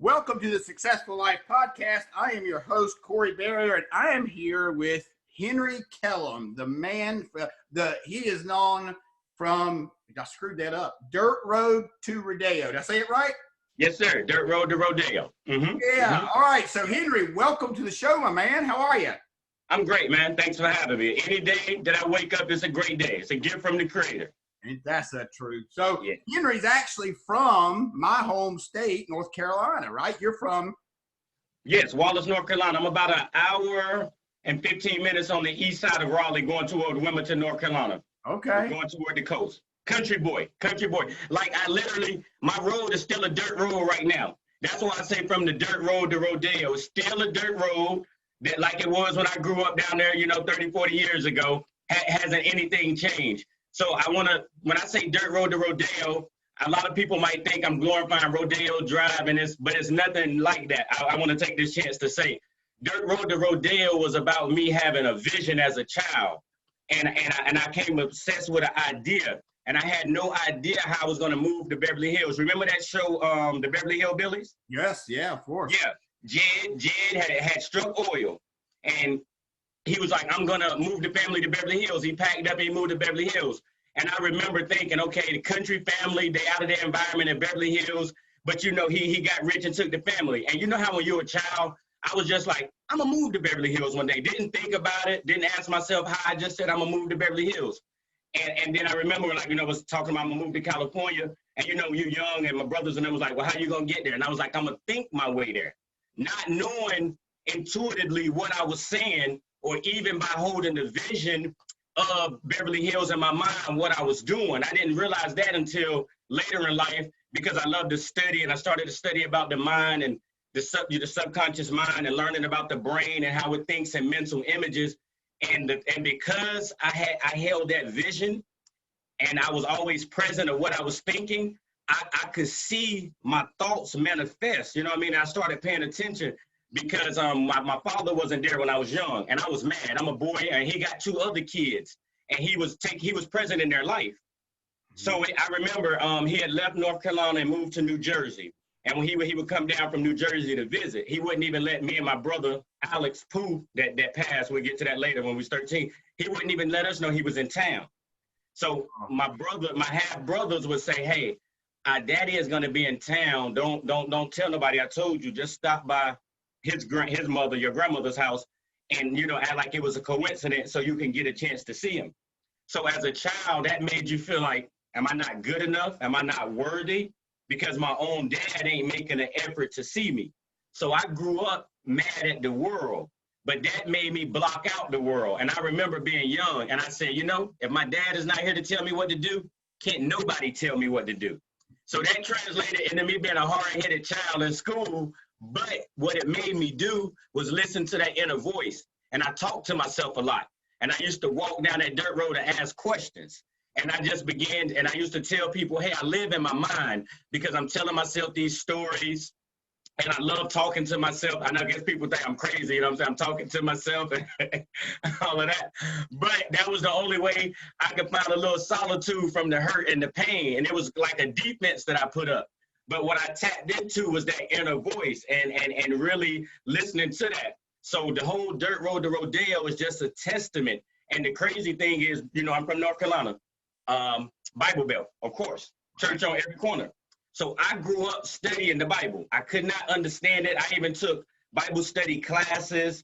Welcome to the Successful Life Podcast. I am your host, Corey Barrier, and I am here with Henry Kellem, the man, he is known from, I screwed that up, Dirt Road to Rodeo. Did I say it right? Yes, sir. Dirt Road to Rodeo. All right. So, Henry, welcome to the show, my man. How are you? I'm great, man. Thanks for having me. Any day that I wake up is a great day. It's a gift from the Creator. And that's the truth. So, yeah. Henry's actually from my home state, North Carolina, right? You're from? Yes, Wallace, North Carolina. I'm about an hour and 15 minutes on the east side of Raleigh going toward Wilmington, North Carolina. Okay. I'm going toward the coast. Country boy. Like my road is still a dirt road right now. That's why I say from the dirt road to Rodeo. It's still a dirt road that like it was when I grew up down there, 30, 40 years ago. Hasn't anything changed. So when I say dirt road to Rodeo, a lot of people might think I'm glorifying Rodeo Drive, but it's nothing like that. I want to take this chance to say Dirt Road to Rodeo was about me having a vision as a child. And I came obsessed with an idea. And I had no idea how I was going to move to Beverly Hills. Remember that show, the Beverly Hillbillies? Yes, yeah, of course. Yeah, Jed had struck oil. And he was like, I'm going to move the family to Beverly Hills. He packed up and he moved to Beverly Hills. And I remember thinking, okay, the country family, they out of their environment in Beverly Hills. But, he got rich and took the family. And you know how when you're a child, I was just like, I'm going to move to Beverly Hills one day. Didn't think about it. Didn't ask myself how. I just said, I'm going to move to Beverly Hills. And then I remember, was talking about I'm going to move to California. And, you're young. And my brothers and them was like, well, how you going to get there? And I was like, I'm going to think my way there. Not knowing intuitively what I was saying, or even by holding the vision of Beverly Hills in my mind, what I was doing. I didn't realize that until later in life, because I love to study, and I started to study about the mind and the subconscious mind, and learning about the brain and how it thinks in mental images. And because I held that vision, and I was always present of what I was thinking, I could see my thoughts manifest. I started paying attention. Because my father wasn't there when I was young, and I was mad. I'm a boy, and he got two other kids, and he was present in their life. So I remember he had left North Carolina and moved to New Jersey. And when he would come down from New Jersey to visit, he wouldn't even let me and my brother, Alex Pooh, that passed, we'll get to that later when we was 13, he wouldn't even let us know he was in town. So my half brothers would say, hey, our daddy is going to be in town. Don't tell nobody I told you. Just stop by his mother, your grandmother's house, and act like it was a coincidence so you can get a chance to see him. So as a child, that made you feel like, am I not good enough? Am I not worthy? Because my own dad ain't making an effort to see me. So I grew up mad at the world, but that made me block out the world. And I remember being young, and I said, if my dad is not here to tell me what to do, can't nobody tell me what to do. So that translated into me being a hard-headed child in school. But what it made me do was listen to that inner voice. And I talked to myself a lot. And I used to walk down that dirt road and ask questions. And I just began, and I used to tell people, hey, I live in my mind because I'm telling myself these stories. And I love talking to myself. I know I guess people think I'm crazy, I'm saying? I'm talking to myself and all of that. But that was the only way I could find a little solitude from the hurt and the pain. And it was like a defense that I put up. But what I tapped into was that inner voice and really listening to that. So the whole Dirt Road to Rodeo is just a testament. And the crazy thing is, I'm from North Carolina, Bible Belt, of course, church on every corner. So I grew up studying the Bible. I could not understand it. I even took Bible study classes.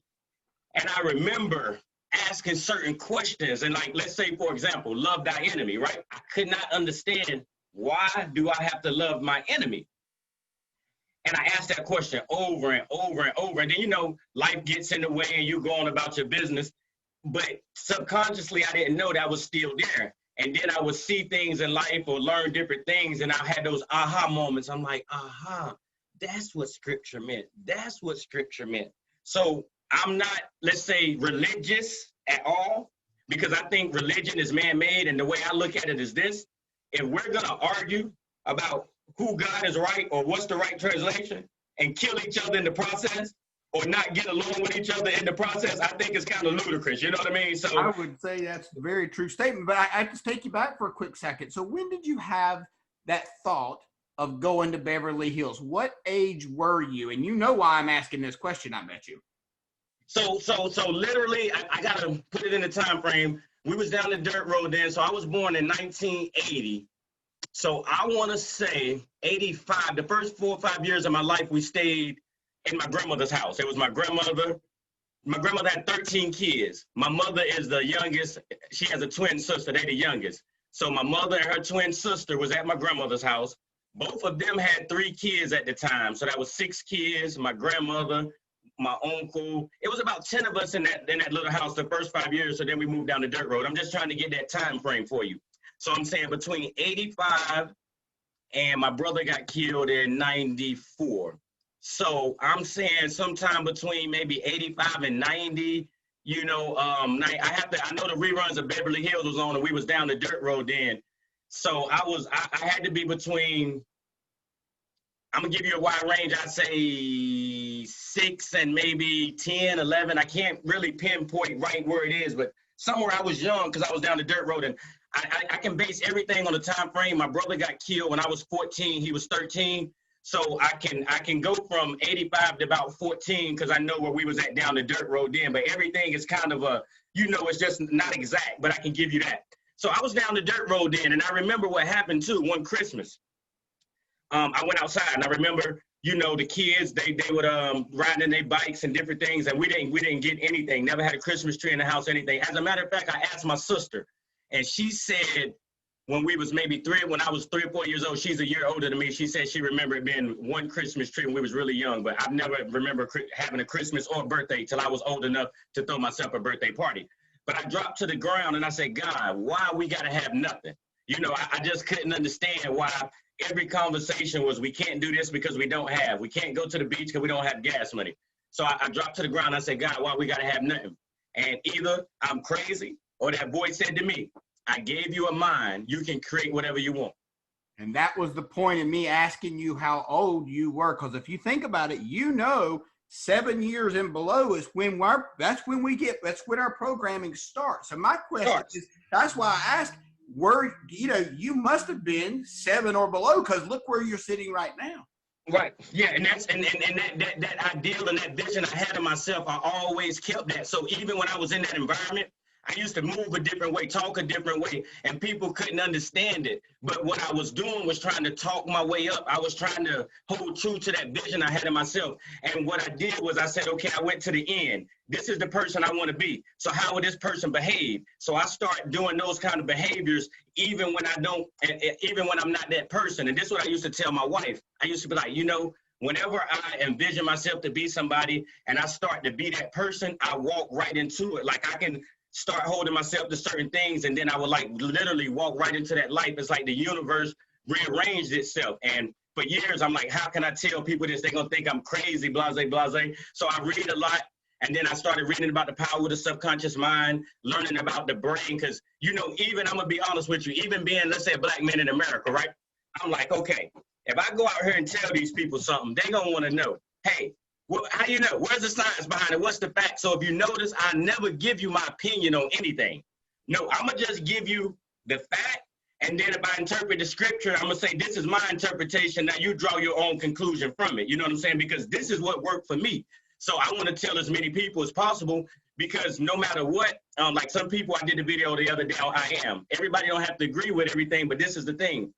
And I remember asking certain questions. And like, let's say, for example, love thy enemy, right? I could not understand, why do I have to love my enemy? And I asked that question over and over and over. And then, life gets in the way and you go on about your business. But subconsciously, I didn't know that was still there. And then I would see things in life or learn different things. And I had those aha moments. I'm like, aha, that's what scripture meant. That's what scripture meant. So I'm not, let's say, religious at all, because I think religion is man-made. And the way I look at it is this. If we're going to argue about who God is right or what's the right translation and kill each other in the process or not get along with each other in the process, I think it's kind of ludicrous. You know what I mean? So I would say that's a very true statement, but I just take you back for a quick second. So when did you have that thought of going to Beverly Hills? What age were you? And you know why I'm asking this question, I bet you. So literally, I gotta put it in the time frame. We was down the dirt road then. So I was born in 1980. So I want to say 85. The first 4 or 5 years of my life, we stayed in my grandmother's house. It was my grandmother. My grandmother had 13 kids. My mother is the youngest. She has a twin sister. They're the youngest. So my mother and her twin sister was at my grandmother's house. Both of them had 3 kids at the time. So that was 6 kids, my grandmother, my uncle. It was about 10 of us in that little house the first 5 years. So then we moved down the dirt road. I'm just trying to get that time frame for you. So I'm saying between 85 and my brother got killed in 94. So I'm saying sometime between maybe 85 and 90, you know, I know the reruns of Beverly Hills was on and we was down the dirt road then. So I had to be between, I'm gonna give you a wide range. I'd say 6 and maybe 10, 11. I can't really pinpoint right where it is, but somewhere I was young because I was down the dirt road, and I can base everything on the time frame. My brother got killed when I was 14. He was 13. So I can go from 85 to about 14 because I know where we was at down the dirt road then. But everything is kind of it's just not exact, but I can give you that. So I was down the dirt road then, and I remember what happened too one Christmas. I went outside, and I remember, you know, the kids, they would riding in their bikes and different things, and we didn't get anything. Never had a Christmas tree in the house, anything. As a matter of fact, I asked my sister, and she said when I was 3 or 4 years old, she's a year older than me. She said she remembered it being one Christmas tree when we was really young, but I've never remember having a Christmas or birthday till I was old enough to throw myself a birthday party. But I dropped to the ground and I said, God, why we gotta have nothing? You know, I just couldn't understand why every conversation was, we can't do this because we don't have. We can't go to the beach because we don't have gas money. So I dropped to the ground. I said, God, why we got to have nothing? And either I'm crazy or that voice said to me, I gave you a mind. You can create whatever you want. And that was the point of me asking you how old you were. Because if you think about it, you know, 7 years and below is when that's when our programming starts. So my question is, that's why I asked, you must have been 7 or below, because look where you're sitting right now. Right. Yeah. And that's that ideal and that vision I had of myself, I always kept that. So even when I was in that environment, I used to move a different way, talk a different way, and people couldn't understand it. But what I was doing was trying to talk my way up. I was trying to hold true to that vision I had of myself. And what I did was I said, okay, I went to the end. This is the person I want to be. So how would this person behave? So I start doing those kind of behaviors, even when I'm not that person. And this is what I used to tell my wife. I used to be like, you know, whenever I envision myself to be somebody and I start to be that person, I walk right into it. Like I can start holding myself to certain things, and then I would like literally walk right into that life. It's like the universe rearranged itself. And for years, I'm like, how can I tell people this? They're gonna think I'm crazy, blase, blase. So I read a lot, and then I started reading about the power of the subconscious mind, learning about the brain, because, you know, even, I'm gonna be honest with you, even being, let's say, a black man in America, right? I'm like, okay, if I go out here and tell these people something, they're gonna wanna know, hey, well, how do you know? Where's the science behind it? What's the fact? So if you notice, I never give you my opinion on anything. No, I'm going to just give you the fact. And then if I interpret the scripture, I'm going to say, this is my interpretation. Now you draw your own conclusion from it. You know what I'm saying? Because this is what worked for me. So I want to tell as many people as possible, because no matter what, like some people, I did the video the other day on I Am. Everybody don't have to agree with everything, but this is the thing.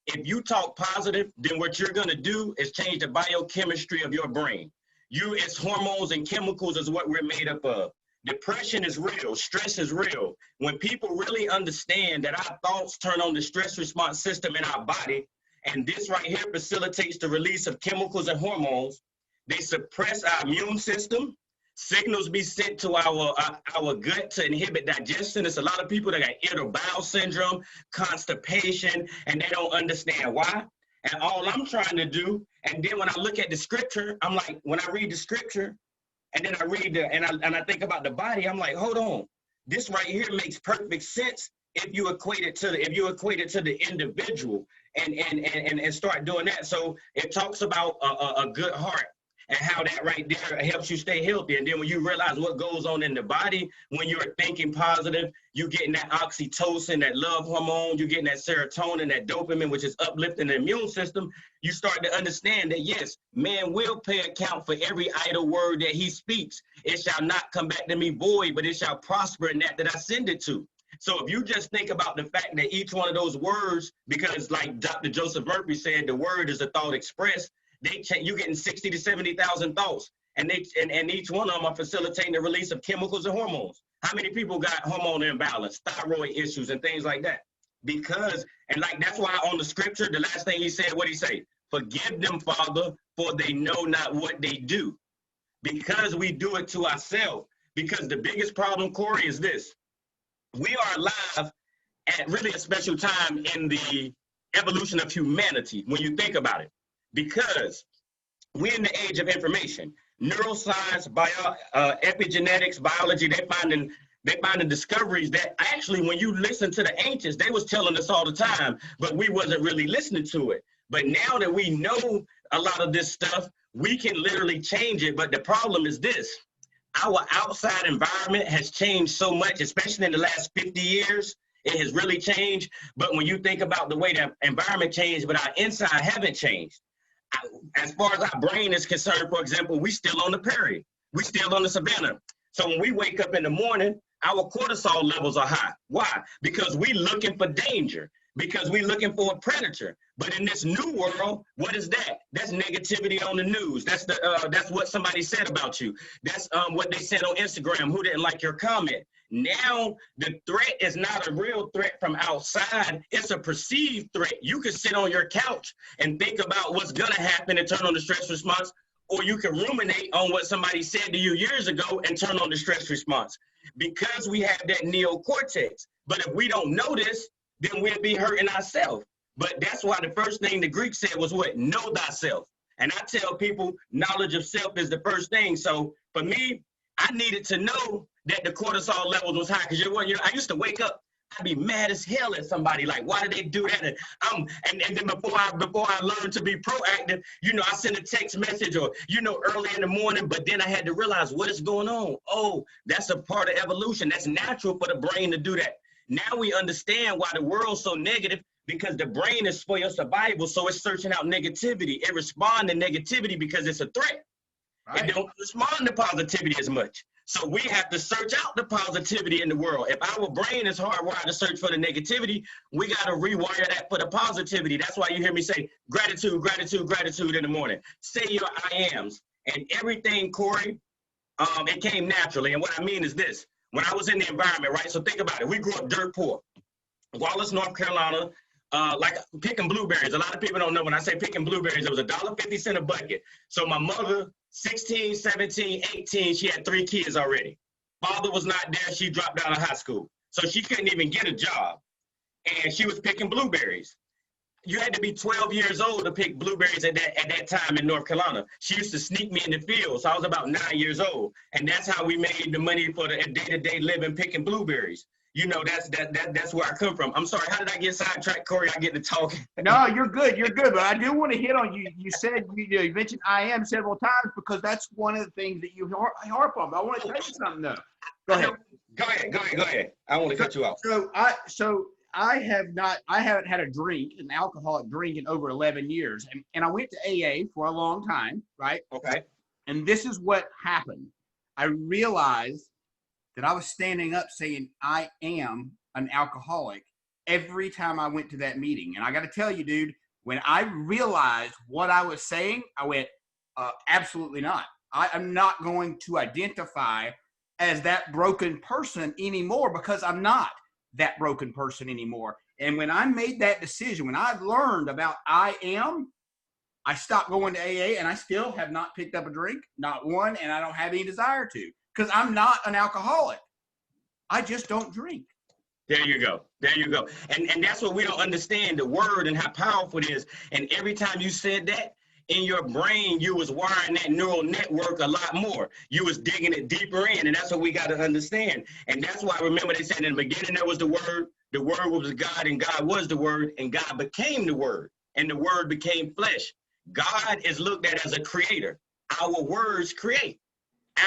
If you talk positive, then what you're going to do is change the biochemistry of your brain. It's hormones and chemicals is what we're made up of. Depression is real. Stress is real. When people really understand that our thoughts turn on the stress response system in our body, and this right here facilitates the release of chemicals and hormones, they suppress our immune system. Signals be sent to our gut to inhibit digestion. It's a lot of people that got irritable bowel syndrome, constipation, and they don't understand why. And all I'm trying to do, and then when I look at the scripture, I'm like, when I read the scripture, and then I read and I think about the body, I'm like, hold on, this right here makes perfect sense if you equate it to the individual and start doing that. So it talks about a good heart. and how that right there helps you stay healthy. And then when you realize what goes on in the body, when you're thinking positive, you're getting that oxytocin, that love hormone, you're getting that serotonin, that dopamine, which is uplifting the immune system. You start to understand that, yes, man will pay account for every idle word that he speaks. It shall not come back to me void, but it shall prosper in that I send it to. So if you just think about the fact that each one of those words, because like Dr. Joseph Murphy said, the word is a thought expressed, you're getting 60 to 70,000 thoughts, and each one of them are facilitating the release of chemicals and hormones. How many people got hormonal imbalance, thyroid issues, and things like that? Because, and like that's why on the scripture, the last thing he said, what he say? Forgive them, Father, for they know not what they do. Because we do it to ourselves. Because the biggest problem, Corey, is this. We are alive at really a special time in the evolution of humanity, when you think about it. Because we're in the age of information. Neuroscience, epigenetics, biology, they're finding discoveries that actually, when you listen to the ancients, they was telling us all the time, but we wasn't really listening to it. But now that we know a lot of this stuff, we can literally change it. But the problem is this. Our outside environment has changed so much, especially in the last 50 years. It has really changed. But when you think about the way that environment changed, but our inside haven't changed. As far as our brain is concerned, for example, we still on the prairie. We still on the savannah. So when we wake up in the morning, our cortisol levels are high. Why? Because we looking for danger. Because we looking for a predator. But in this new world, what is that? That's negativity on the news. That's what somebody said about you. That's what they said on Instagram. Who didn't like your comment? Now the threat is not a real threat from outside. It's a perceived threat. You can sit on your couch and think about what's gonna happen and turn on the stress response, or you can ruminate on what somebody said to you years ago and turn on the stress response. Because we have that neocortex. But if we don't know this, then we'll be hurting ourselves. But that's why the first thing the Greeks said was what? Know thyself. And I tell people knowledge of self is the first thing. So for me, I needed to know that the cortisol levels was high. Because I used to wake up, I'd be mad as hell at somebody. Like, why did they do that? And then before I learned to be proactive, I send a text message or, early in the morning, but then I had to realize what is going on. Oh, that's a part of evolution. That's natural for the brain to do that. Now we understand why the world's so negative, because the brain is for your survival. So it's searching out negativity. It responds to negativity because it's a threat. Right. It don't respond to positivity as much. So we have to search out the positivity in the world. If our brain is hardwired to search for the negativity, we got to rewire that for the positivity. That's why you hear me say gratitude, gratitude, gratitude in the morning. Say your I ams. And everything, Corey, it came naturally. And what I mean is this. When I was in the environment, right? So think about it. We grew up dirt poor. Wallace, North Carolina, like picking blueberries. A lot of people don't know when I say picking blueberries, it was $1.50 a bucket. So my mother, 16, 17, 18, she had 3 kids already. Father was not there. She dropped out of high school. So she couldn't even get a job. And she was picking blueberries. You had to be 12 years old to pick blueberries at that time in North Carolina. She used to sneak me in the field. So I was about 9 years old. And that's how we made the money for the day-to-day living picking blueberries. That's where I come from. I'm sorry, how did I get sidetracked, Corey? I get to talking. No, you're good. You're good. But I do want to hit on you. You said you mentioned I am several times because that's one of the things that you harp on. But I want to tell you something though. Go ahead. I want to cut you off. So I haven't had a drink, an alcoholic drink, in over 11 years. And I went to AA for a long time, right? Okay. And this is what happened. I realized that I was standing up saying, I am an alcoholic every time I went to that meeting. And I got to tell you, dude, when I realized what I was saying, I went, absolutely not. I am not going to identify as that broken person anymore because I'm not that broken person anymore. And when I made that decision, when I learned about I stopped going to AA, and I still have not picked up a drink, not one, and I don't have any desire to. Because I'm not an alcoholic. I just don't drink. There you go. And that's what we don't understand, the word and how powerful it is. And every time you said that, in your brain, you was wiring that neural network a lot more. You was digging it deeper in, and that's what we got to understand. And that's why, remember, they said in the beginning there was the Word was God, and God was the Word, and God became the Word, and the Word became flesh. God is looked at as a creator. our words create.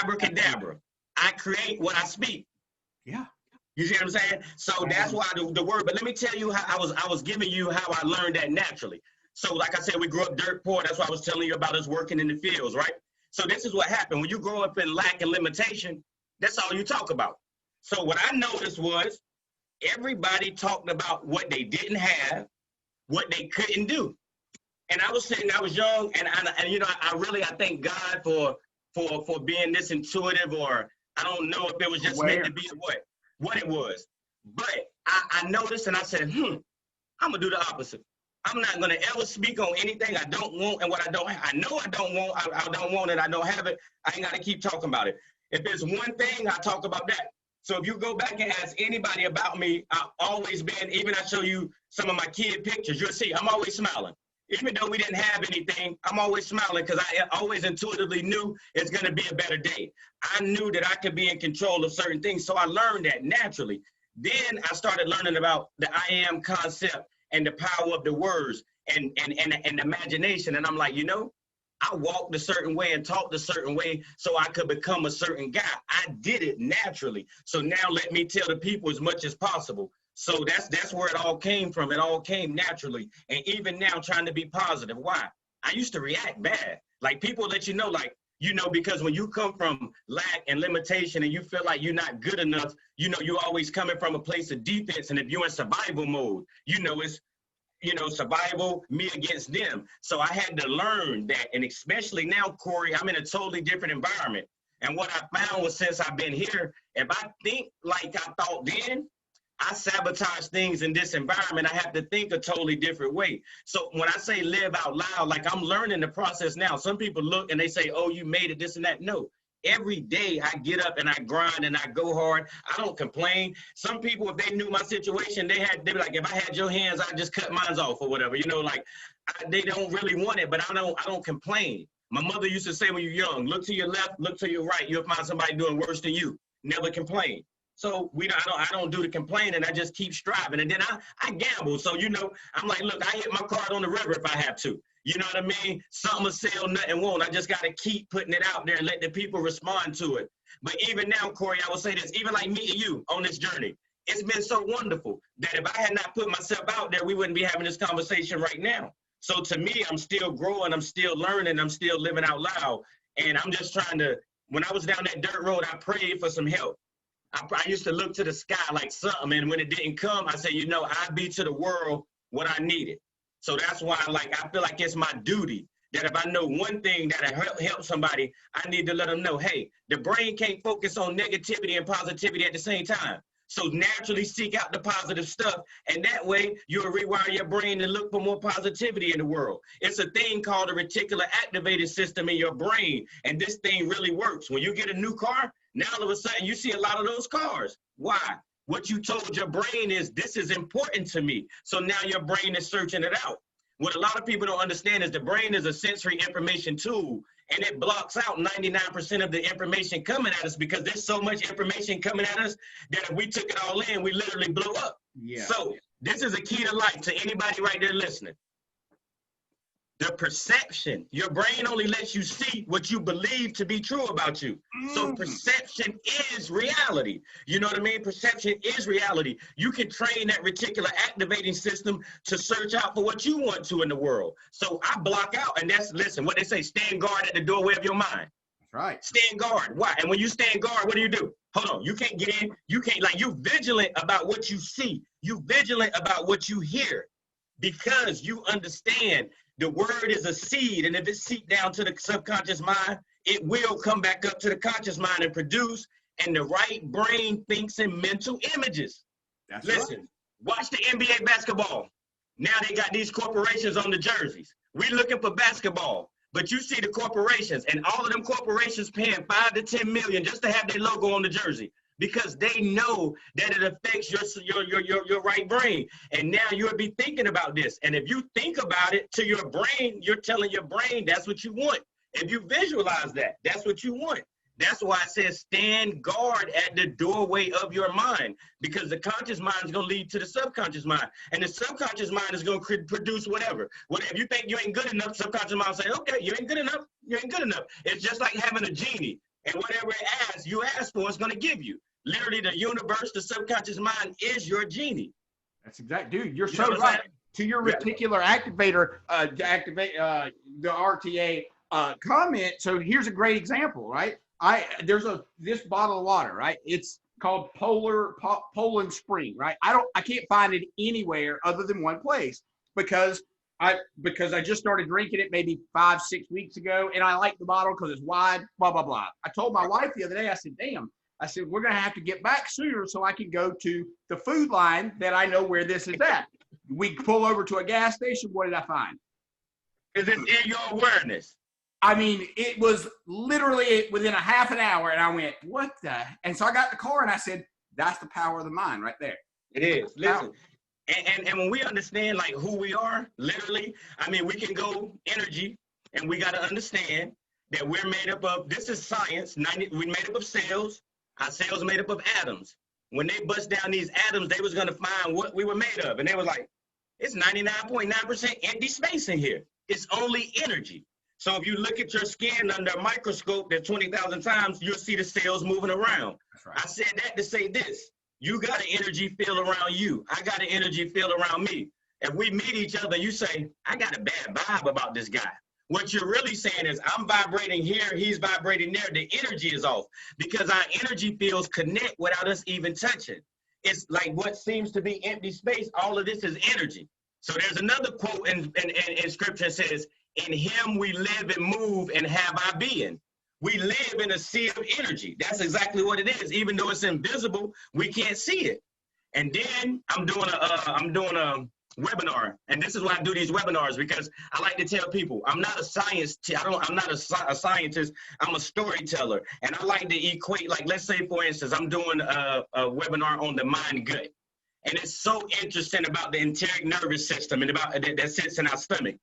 Abracadabra. I create what I speak. Yeah. You see what I'm saying? So that's why the word, but let me tell you how I was giving you how I learned that naturally. So like I said, we grew up dirt poor. That's why I was telling you about us working in the fields, right? So this is what happened. When you grow up in lack and limitation, that's all you talk about. So what I noticed was everybody talked about what they didn't have, what they couldn't do. And I was sitting, I was young, and you know, I thank God for being this intuitive, or I don't know if it was just meant to be what it was. But I noticed, and I said, I'm gonna do the opposite. I'm not gonna ever speak on anything I don't want and what I don't have. I know I don't want, I don't want it, I don't have it. I ain't gotta keep talking about it. If there's one thing, I talk about that. So if you go back and ask anybody about me, I've always been, even I show you some of my kid pictures, you'll see I'm always smiling. Even though we didn't have anything, I'm always smiling because I always intuitively knew it's going to be a better day. I knew that I could be in control of certain things, so I learned that naturally. Then I started learning about the I am concept and the power of the words and imagination. And I'm like, you know, I walked a certain way and talked a certain way so I could become a certain guy. I did it naturally. So now let me tell the people as much as possible. So that's where it all came from. It all came naturally. And even now, trying to be positive. Why? I used to react bad. Like people let you know, like, you know, because when you come from lack and limitation and you feel like you're not good enough, you know, you're always coming from a place of defense. And if you're in survival mode, you know, it's, you know, survival, me against them. So I had to learn that. And especially now, Corey, I'm in a totally different environment. And what I found was since I've been here, if I think like I thought then, I sabotage things in this environment. I have to think a totally different way. So when I say live out loud, like I'm learning the process now. Some people look and they say, oh, you made it, this and that. No, every day I get up and I grind and I go hard. I don't complain. Some people, if they knew my situation, they'd be like, if I had your hands, I'd just cut mine off or whatever. You know, like they don't really want it, but I don't complain. My mother used to say when you're young, look to your left, look to your right. You'll find somebody doing worse than you. Never complain. So I don't do the complaining. I just keep striving. And then I gamble. So, you know, I'm like, look, I hit my card on the river if I have to. You know what I mean? Something will sell, nothing won't. I just got to keep putting it out there and let the people respond to it. But even now, Corey, I will say this, even like meeting you on this journey, it's been so wonderful that if I had not put myself out there, we wouldn't be having this conversation right now. So to me, I'm still growing. I'm still learning. I'm still living out loud. And I'm just trying to, when I was down that dirt road, I prayed for some help. I used to look to the sky like something, and when it didn't come, I said, you know, I be to the world what I needed. So that's why I feel like it's my duty that if I know one thing that'll help somebody, I need to let them know, hey, the brain can't focus on negativity and positivity at the same time. So naturally seek out the positive stuff, and that way you'll rewire your brain to look for more positivity in the world. It's a thing called a reticular activated system in your brain, and this thing really works. When you get a new car, now all of a sudden you see a lot of those cars. Why? What you told your brain is, this is important to me. So now your brain is searching it out. What a lot of people don't understand is the brain is a sensory information tool, and it blocks out 99% of the information coming at us because there's so much information coming at us that if we took it all in, we literally blow up. Yeah. So this is a key to life to anybody right there listening. The perception, your brain only lets you see what you believe to be true about you. So perception is reality. You know what I mean? Perception is reality. You can train that reticular activating system to search out for what you want to in the world. So I block out, and that's, listen, what they say, stand guard at the doorway of your mind. That's right. Stand guard. Why? And when you stand guard, what do? Hold on. You can't get in. You can't, like, you vigilant about what you see. You vigilant about what you hear because you understand the word is a seed, and if it seeped down to the subconscious mind, it will come back up to the conscious mind and produce, and the right brain thinks in mental images. That's Listen, right. Watch the NBA basketball. Now they got these corporations on the jerseys. We're looking for basketball, but you see the corporations, and all of them corporations paying 5 to 10 million just to have their logo on the jersey, because they know that it affects your right brain. And now you'll be thinking about this. And if you think about it to your brain, you're telling your brain that's what you want. If you visualize that, that's what you want. That's why it says stand guard at the doorway of your mind, because the conscious mind is going to lead to the subconscious mind, and the subconscious mind is going to produce whatever. Whatever you think you ain't good enough, subconscious mind will say, okay, you ain't good enough. You ain't good enough. It's just like having a genie, and whatever it asks, you ask for, it's going to give you. Literally, the universe, the subconscious mind is your genie. That's exactly, dude. You're so right. To your reticular activator, activate the RTA comment. So here's a great example, right? There's this bottle of water, right? It's called Poland Spring, right? I can't find it anywhere other than one place because I just started drinking it maybe 5-6 weeks ago, and I like the bottle because it's wide, blah blah blah. I told my wife the other day, I said, damn. I said, we're going to have to get back sooner so I can go to the food line that I know where this is at. We pull over to a gas station. What did I find? Is it in your awareness? I mean, it was literally within a half an hour, and I went, what the? And so I got in the car, and I said, that's the power of the mind right there. It is. Listen, and when we understand, like, who we are, literally, I mean, we can go energy, and we got to understand that we're made up of, this is science, we're made up of cells. Our cells are made up of atoms. When they bust down these atoms, they was going to find what we were made of. And they was like, it's 99.9% empty space in here. It's only energy. So if you look at your skin under a microscope that's 20,000 times, you'll see the cells moving around. That's right. I said that to say this. You got an energy field around you. I got an energy field around me. If we meet each other, you say, I got a bad vibe about this guy. What you're really saying is I'm vibrating here, he's vibrating there. The energy is off because our energy fields connect without us even touching. It's like what seems to be empty space. All of this is energy. So there's another quote in scripture that says, in him we live and move and have our being. We live in a sea of energy. That's exactly what it is. Even though it's invisible, we can't see it. And then I'm doing a webinar, and this is why I do these webinars, because I like to tell people I'm not a scientist. I'm not a scientist. I'm a storyteller, and I like to equate. Like, let's say, for instance, I'm doing a webinar on the mind gut, and it's so interesting about the enteric nervous system and about that sits in our stomach.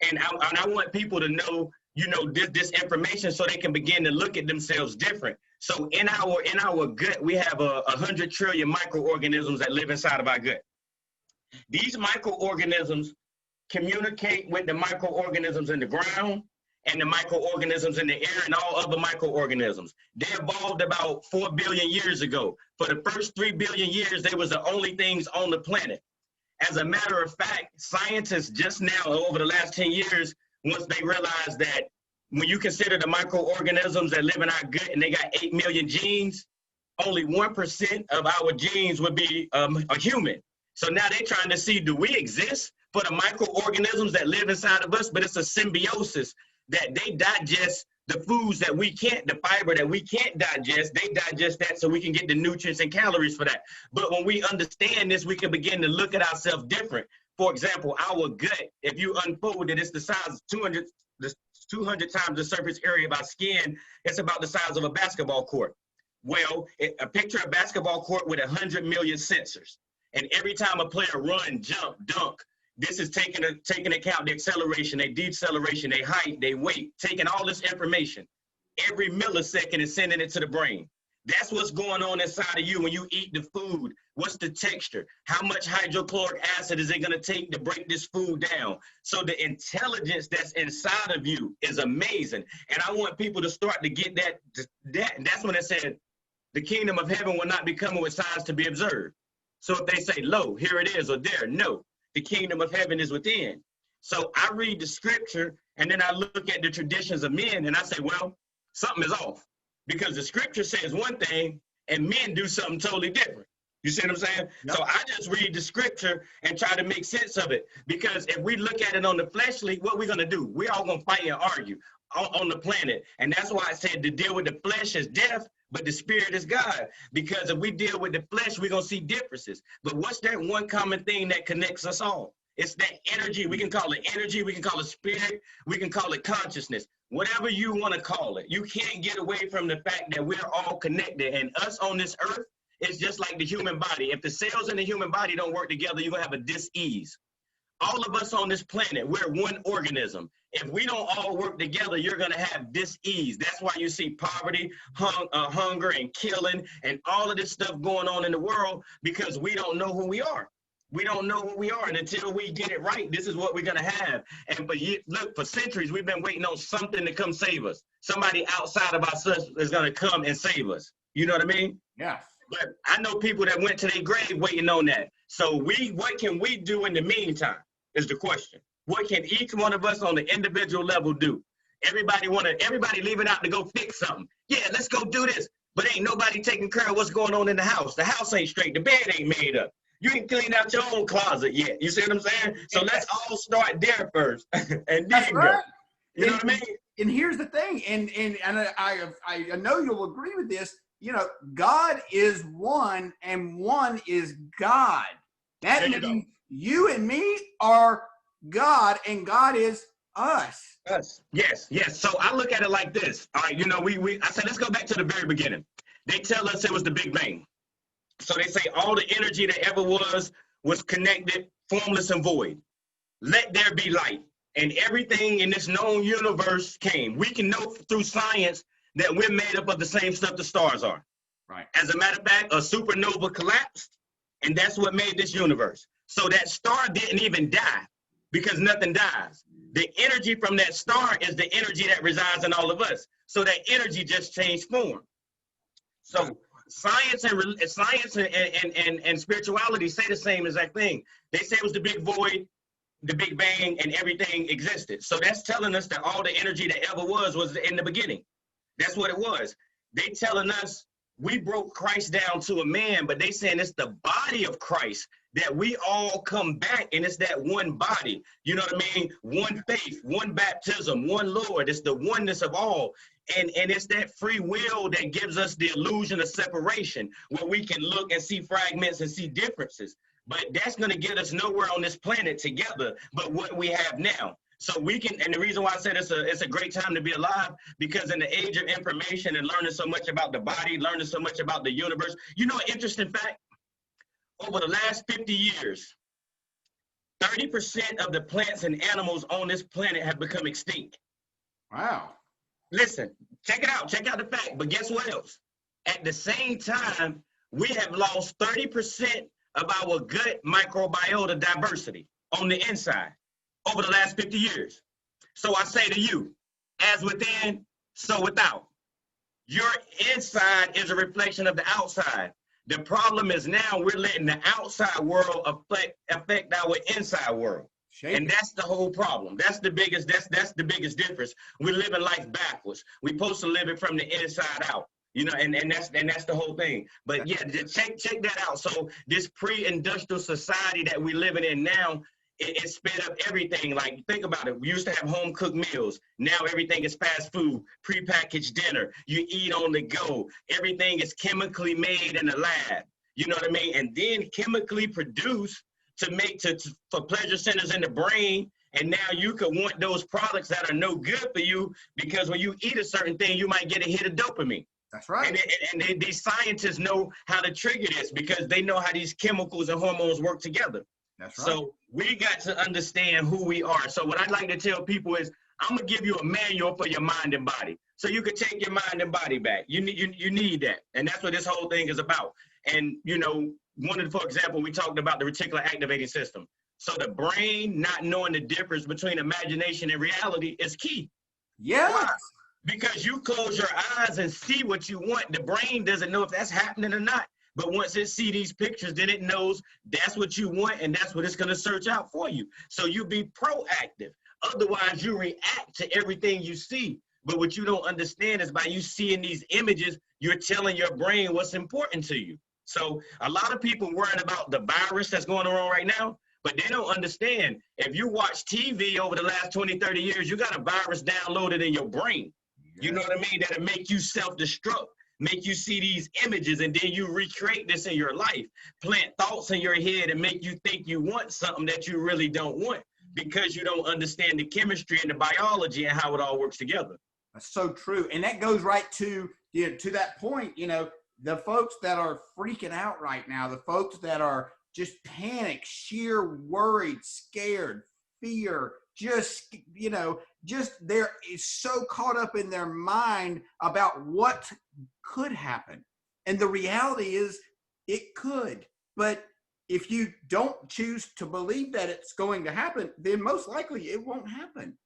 And I want people to know, you know, this information so they can begin to look at themselves different. So in our gut, we have 100 trillion microorganisms that live inside of our gut. These microorganisms communicate with the microorganisms in the ground and the microorganisms in the air and all other microorganisms. They evolved about 4 billion years ago. For the first 3 billion years, they was the only things on the planet. As a matter of fact, scientists just now, over the last 10 years, once they realized that when you consider the microorganisms that live in our gut and they got 8 million genes, only 1% of our genes would be a human. So now they're trying to see, do we exist for the microorganisms that live inside of us? But it's a symbiosis that they digest the foods that we can't, the fiber that we can't digest, they digest that so we can get the nutrients and calories for that. But when we understand this, we can begin to look at ourselves different. For example, our gut, if you unfold it, it's the size of 200 times the surface area of our skin. It's about the size of a basketball court. Well, a picture of a basketball court with 100 million sensors. And every time a player run, jump, dunk, this is taking account the acceleration, their deceleration, their height, their weight, taking all this information. Every millisecond is sending it to the brain. That's what's going on inside of you when you eat the food. What's the texture? How much hydrochloric acid is it going to take to break this food down? So the intelligence that's inside of you is amazing. And I want people to start to get that. That's when it said, the kingdom of heaven will not be coming with signs to be observed. So if they say, lo, here it is, or there, no, the kingdom of heaven is within. So I read the scripture, and then I look at the traditions of men, and I say, well, something is off. Because the scripture says one thing, and men do something totally different. You see what I'm saying? Yep. So I just read the scripture and try to make sense of it. Because if we look at it on the fleshly, what we're going to do? We're all going to fight and argue on the planet. And that's why I said to deal with the flesh is death, but the spirit is God. Because if we deal with the flesh, we're going to see differences. But what's that one common thing that connects us all? It's that energy. We can call it energy. We can call it spirit. We can call it consciousness. Whatever you want to call it. You can't get away from the fact that we're all connected. And us on this earth, it's just like the human body. If the cells in the human body don't work together, you're going to have a dis-ease. All of us on this planet, we're one organism. If we don't all work together, you're going to have dis-ease. That's why you see poverty, hunger, and killing, and all of this stuff going on in the world, because we don't know who we are. We don't know who we are, and until we get it right, this is what we're going to have. And but look, for centuries, we've been waiting on something to come save us. Somebody outside of ourselves is going to come and save us. You know what I mean? Yeah. But I know people that went to their grave waiting on that. So what can we do in the meantime is the question. What can each one of us on the individual level do? Everybody leaving out to go fix something. Yeah, let's go do this. But ain't nobody taking care of what's going on in the house. The house ain't straight. The bed ain't made up. You ain't cleaned out your own closet yet. You see what I'm saying? So let's all start there first, and then That's right. You know what I mean? And here's the thing, and I know you'll agree with this. You know, God is one, and one is God. That means you and me are God, and God is us. Us. Yes, yes. So I look at it like this. All right, you know, I said, let's go back to the very beginning. They tell us it was the Big Bang. So they say all the energy that ever was connected, formless and void. Let there be light. And everything in this known universe came. We can know through science that we're made up of the same stuff the stars are. Right. As a matter of fact, a supernova collapsed, and that's what made this universe. So that star didn't even die, because nothing dies. The energy from that star is the energy that resides in all of us. So that energy just changed form. So science and spirituality say the same exact thing. They say it was the big void, the Big Bang, and everything existed. So that's telling us that all the energy that ever was in the beginning. That's what it was. They telling us we broke Christ down to a man, but they saying it's the body of Christ that we all come back, and it's that one body. You know what I mean? One faith, one baptism, one Lord. It's the oneness of all. And it's that free will that gives us the illusion of separation, where we can look and see fragments and see differences. But that's going to get us nowhere on this planet together but what we have now. So we can, and the reason why I said it's a great time to be alive, because in the age of information and learning so much about the body, learning so much about the universe, you know, an interesting fact, over the last 50 years, 30% of the plants and animals on this planet have become extinct. Wow. Listen, check it out. Check out the fact. But guess what else? At the same time, we have lost 30% of our gut microbiota diversity on the inside over the last 50 years. So I say to you, as within, so without. Your inside is a reflection of the outside. The problem is now we're letting the outside world affect our inside world. And that's the whole problem. That's the biggest difference. We're living life backwards. We're supposed to live it from the inside out. You know, and that's the whole thing. But yeah, check that out. So this pre-industrial society that we're living in now, it sped up everything. Like, think about it. We used to have home cooked meals. Now everything is fast food, prepackaged dinner. You eat on the go. Everything is chemically made in the lab. You know what I mean? And then chemically produced for pleasure centers in the brain. And now you could want those products that are no good for you, because when you eat a certain thing, you might get a hit of dopamine. That's right. And these scientists know how to trigger this, because they know how these chemicals and hormones work together. That's right. So we got to understand who we are. So what I'd like to tell people is, I'm gonna give you a manual for your mind and body, so you can take your mind and body back. You need that, and that's what this whole thing is about. And you know, for example, we talked about the reticular activating system. So the brain not knowing the difference between imagination and reality is key. Yeah. Why? Because you close your eyes and see what you want. The brain doesn't know if that's happening or not. But once it sees these pictures, then it knows that's what you want, and that's what it's going to search out for you. So you be proactive. Otherwise, you react to everything you see. But what you don't understand is, by you seeing these images, you're telling your brain what's important to you. So a lot of people worrying about the virus that's going on right now, but they don't understand. If you watch TV over the last 20, 30 years, you got a virus downloaded in your brain. You know what I mean? That'll make you self-destruct, make you see these images, and then you recreate this in your life, plant thoughts in your head and make you think you want something that you really don't want, because you don't understand the chemistry and the biology and how it all works together. That's so true. And that goes right to that point, you know, the folks that are freaking out right now, the folks that are just panicked, sheer worried, scared, fear, just, you know, they're so caught up in their mind about what could happen. And the reality is it could. But if you don't choose to believe that it's going to happen, then most likely it won't happen.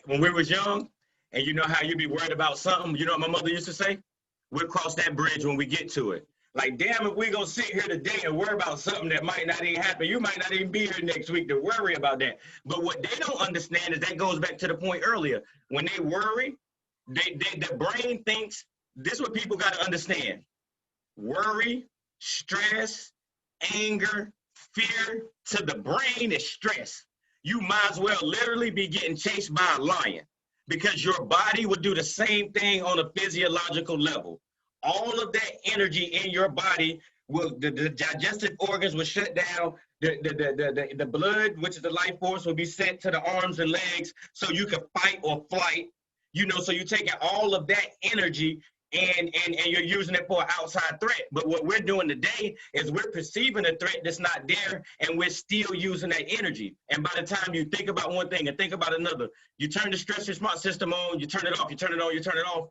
When we was young, and you know how you be worried about something, you know what my mother used to say? We'll cross that bridge when we get to it. Like, damn, if we gonna sit here today and worry about something that might not even happen, you might not even be here next week to worry about that. But what they don't understand is that goes back to the point earlier. When they worry, the brain thinks, this is what people got to understand. Worry, stress, anger, fear, to the brain is stress. You might as well literally be getting chased by a lion, because your body would do the same thing on a physiological level. All of that energy in your body will, the digestive organs will shut down. The blood, which is the life force, will be sent to the arms and legs so you can fight or flight. You know, so you're taking all of that energy and you're using it for an outside threat. But what we're doing today is we're perceiving a threat that's not there, and we're still using that energy. And by the time you think about one thing and think about another, you turn the stress response system on, you turn it off, you turn it on, you turn it off.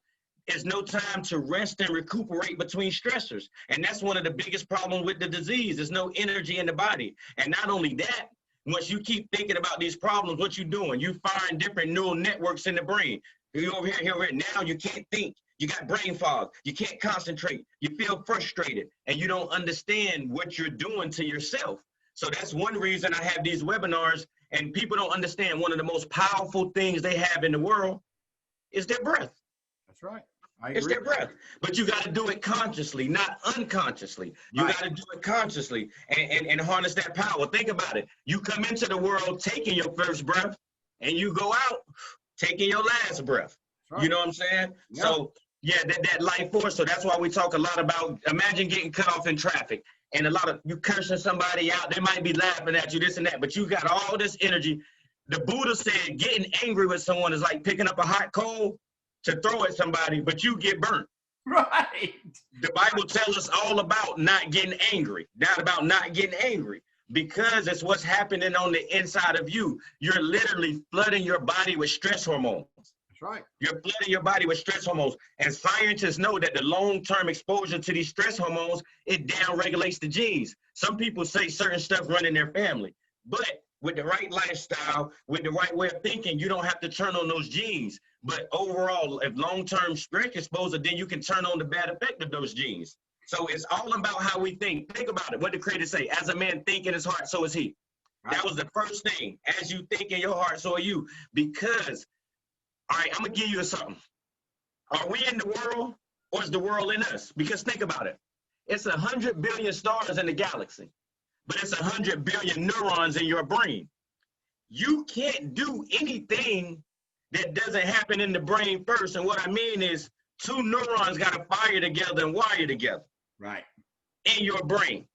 It's no time to rest and recuperate between stressors. And that's one of the biggest problems with the disease. There's no energy in the body. And not only that, once you keep thinking about these problems, what you're doing, you find different neural networks in the brain. You're over here, now you can't think. You got brain fog. You can't concentrate. You feel frustrated, and you don't understand what you're doing to yourself. So that's one reason I have these webinars, and people don't understand one of the most powerful things they have in the world is their breath. That's right. It's their breath. But you got to do it consciously, not unconsciously. You got to do it consciously and harness that power. Think about it. You come into the world taking your first breath, and you go out taking your last breath. Right. You know what I'm saying? Yep. So, yeah, that life force. So that's why we talk a lot about, imagine getting cut off in traffic, and a lot of you cursing somebody out. They might be laughing at you, this and that, but you got all this energy. The Buddha said getting angry with someone is like picking up a hot coal to throw at somebody, but you get burnt. Right. The Bible tells us all about not getting angry, not about not getting angry, because it's what's happening on the inside of you. You're literally flooding your body with stress hormones. That's right. You're flooding your body with stress hormones. And scientists know that the long-term exposure to these stress hormones, it down-regulates the genes. Some people say certain stuff run in their family, but with the right lifestyle, with the right way of thinking, you don't have to turn on those genes. But overall, if long-term stress exposure, then you can turn on the bad effect of those genes. So it's all about how we think. Think about it. What did the Creator say? As a man think in his heart, so is he. Right. That was the first thing. As you think in your heart, so are you. Because, all right, I'm going to give you something. Are we in the world, or is the world in us? Because think about it. It's 100 billion stars in the galaxy, but it's 100 billion neurons in your brain. You can't do anything that doesn't happen in the brain first. And what I mean is, two neurons got to fire together and wire together. Right. In your brain.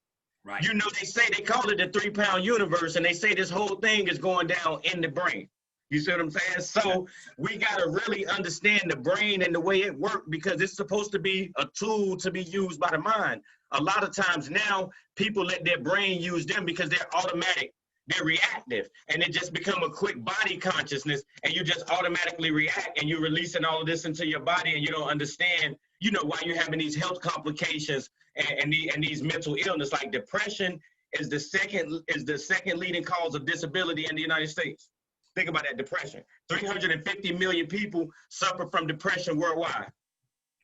Right. You know, they call it the 3-pound universe, and they say this whole thing is going down in the brain. You see what I'm saying? So we got to really understand the brain and the way it works, because it's supposed to be a tool to be used by the mind. A lot of times now, people let their brain use them because they're automatic. They're reactive, and it just become a quick body consciousness, and you just automatically react, and you're releasing all of this into your body, and you don't understand, you know, why you're having these health complications and these mental illness. Like depression is the second leading cause of disability in the United States. Think about that, depression. 350 million people suffer from depression worldwide.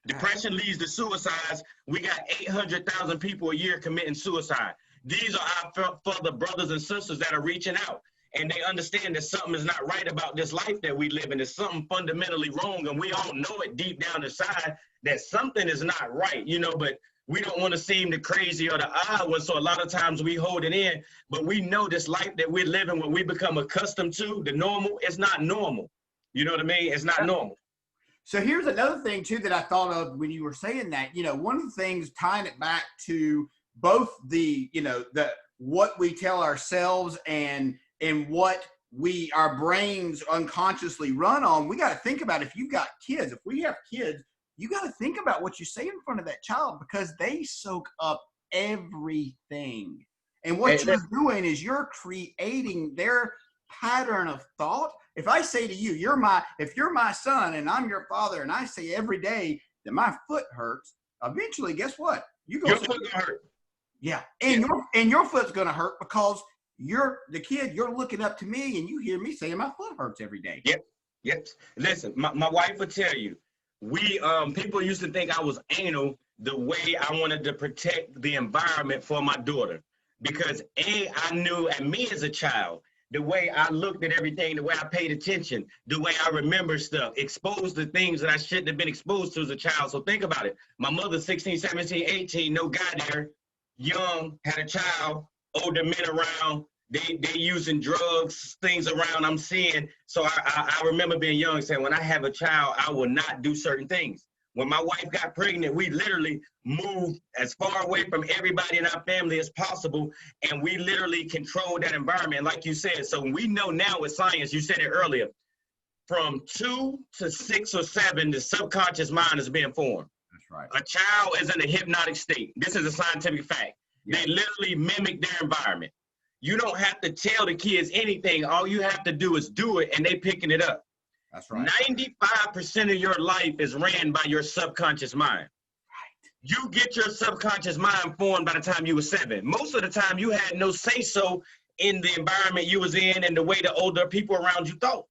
Depression leads to suicides. We got 800,000 people a year committing suicide. These are our fellow brothers and sisters that are reaching out, and they understand that something is not right about this life that we live in. There's something fundamentally wrong, and we all know it deep down inside that something is not right, you know, but we don't want to seem the crazy or the odd one, so a lot of times we hold it in, but we know this life that we're living, what we become accustomed to, the normal, it's not normal. You know what I mean? It's not normal. So here's another thing, too, that I thought of when you were saying that. You know, one of the things, tying it back to both the, you know, the what we tell ourselves and what our brains unconsciously run on, we got to think about, if you've got kids, if we have kids, you got to think about what you say in front of that child, because they soak up everything. And what you're doing is you're creating their pattern of thought. If I say to you, if you're my son and I'm your father, and I say every day that my foot hurts, eventually, guess what? Your foot gonna hurt. Yeah, and your foot's gonna hurt because you're the kid. You're looking up to me, and you hear me saying my foot hurts every day. Yep. Listen, my wife will tell you, people used to think I was anal the way I wanted to protect the environment for my daughter, because I knew, and me as a child, the way I looked at everything, the way I paid attention, the way I remember stuff, exposed to things that I shouldn't have been exposed to as a child. So think about it. My mother's 16, 17, 18, no guy there, young, had a child, older men around, they using drugs, things around I'm seeing. So I remember being young saying, when I have a child, I will not do certain things. When my wife got pregnant, we literally moved as far away from everybody in our family as possible, and we literally controlled that environment, like you said. So we know now with science, you said it earlier, from 2 to 6 or 7, the subconscious mind is being formed. That's right. A child is in a hypnotic state. This is a scientific fact. Yeah. They literally mimic their environment. You don't have to tell the kids anything. All you have to do is do it, and they picking it up. That's right. 95% of your life is ran by your subconscious mind. Right. You get your subconscious mind formed by the time you were 7. Most of the time, you had no say-so in the environment you was in and the way the older people around you thought.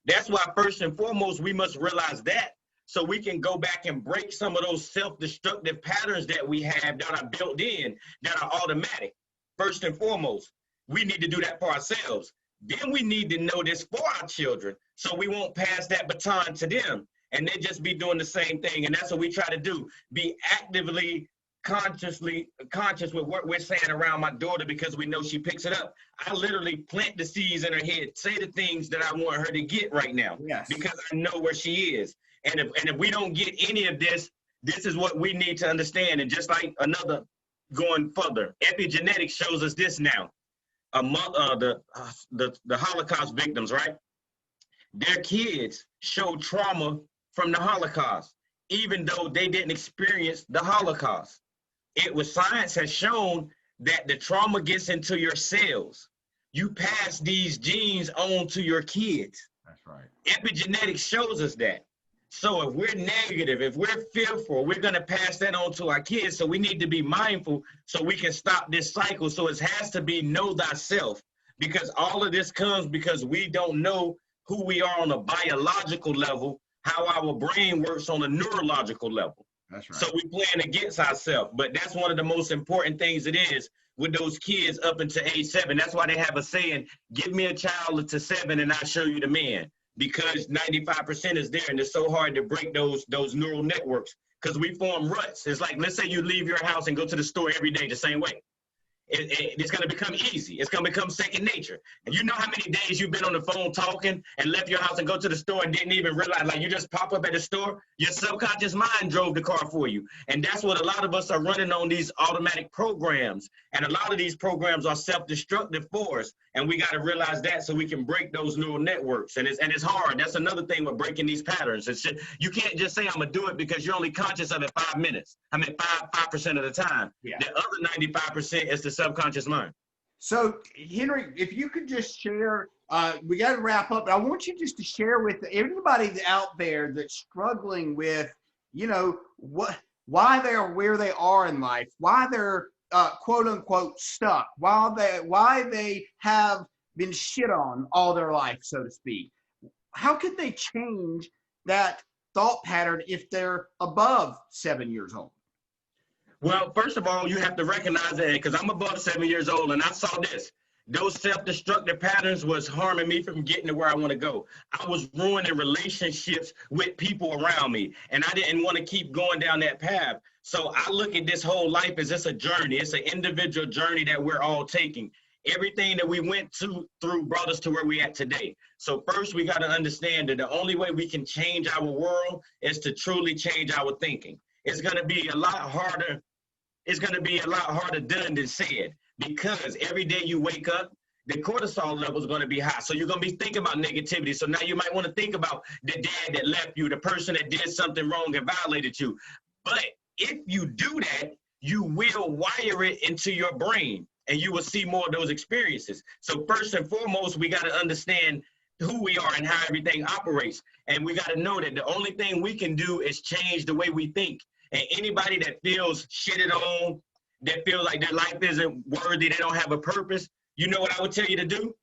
That's why, first and foremost, we must realize that, so we can go back and break some of those self-destructive patterns that we have that are built in, that are automatic. First and foremost, we need to do that for ourselves. Then we need to know this for our children, so we won't pass that baton to them and they just be doing the same thing. And that's what we try to do, be actively, conscious with what we're saying around my daughter, because we know she picks it up. I literally plant the seeds in her head, say the things that I want her to get right now, yes, because I know where she is. And if we don't get any of this, this is what we need to understand. And just like another going further, epigenetics shows us this now. The Holocaust victims, right? Their kids show trauma from the Holocaust, even though they didn't experience the Holocaust. Science has shown that the trauma gets into your cells. You pass these genes on to your kids. That's right. Epigenetics shows us that. So if we're negative, if we're fearful, we're going to pass that on to our kids. So we need to be mindful so we can stop this cycle. So it has to be know thyself, because all of this comes because we don't know who we are on a biological level, how our brain works on a neurological level. That's right. So we plan against ourselves. But that's one of the most important things it is with those kids up until age 7. That's why they have a saying, give me a child to 7 and I'll show you the man. Because 95% is there, and it's so hard to break those neural networks, because we form ruts. It's like, let's say you leave your house and go to the store every day the same way. It's going to become easy. It's going to become second nature. And you know how many days you've been on the phone talking and left your house and go to the store and didn't even realize, like, you just pop up at the store, your subconscious mind drove the car for you. And that's what a lot of us are running on, these automatic programs. And a lot of these programs are self-destructive for us. And we got to realize that so we can break those neural networks. And it's hard. That's another thing with breaking these patterns. You can't just say, I'm going to do it, because you're only conscious of it 5 minutes. 5% of the time. Yeah. The other 95% is the subconscious mind. So, Henry, if you could just share, we got to wrap up, but I want you just to share with everybody out there that's struggling with, why they're where they are in life, why they're quote unquote stuck, why they have been shit on all their life, so to speak. How could they change that thought pattern if they're above 7 years old? Well, first of all, you have to recognize that, because I'm above 7 years old and I saw this. Those self-destructive patterns was harming me from getting to where I want to go. I was ruining relationships with people around me, and I didn't want to keep going down that path. So I look at this whole life as it's a journey. It's an individual journey that we're all taking. Everything that we went through brought us to where we're at today. So first, we got to understand that the only way we can change our world is to truly change our thinking. It's going to be a lot harder. It's going to be a lot harder done than said, because every day you wake up, the cortisol level is going to be high. So you're going to be thinking about negativity. So now you might want to think about the dad that left you, the person that did something wrong and violated you. But if you do that, you will wire it into your brain. and you will see more of those experiences. So first and foremost, we got to understand who we are and how everything operates. And we got to know that the only thing we can do is change the way we think. And anybody that feels shitted on, that feels like their life isn't worthy, they don't have a purpose, you know what I would tell you to do?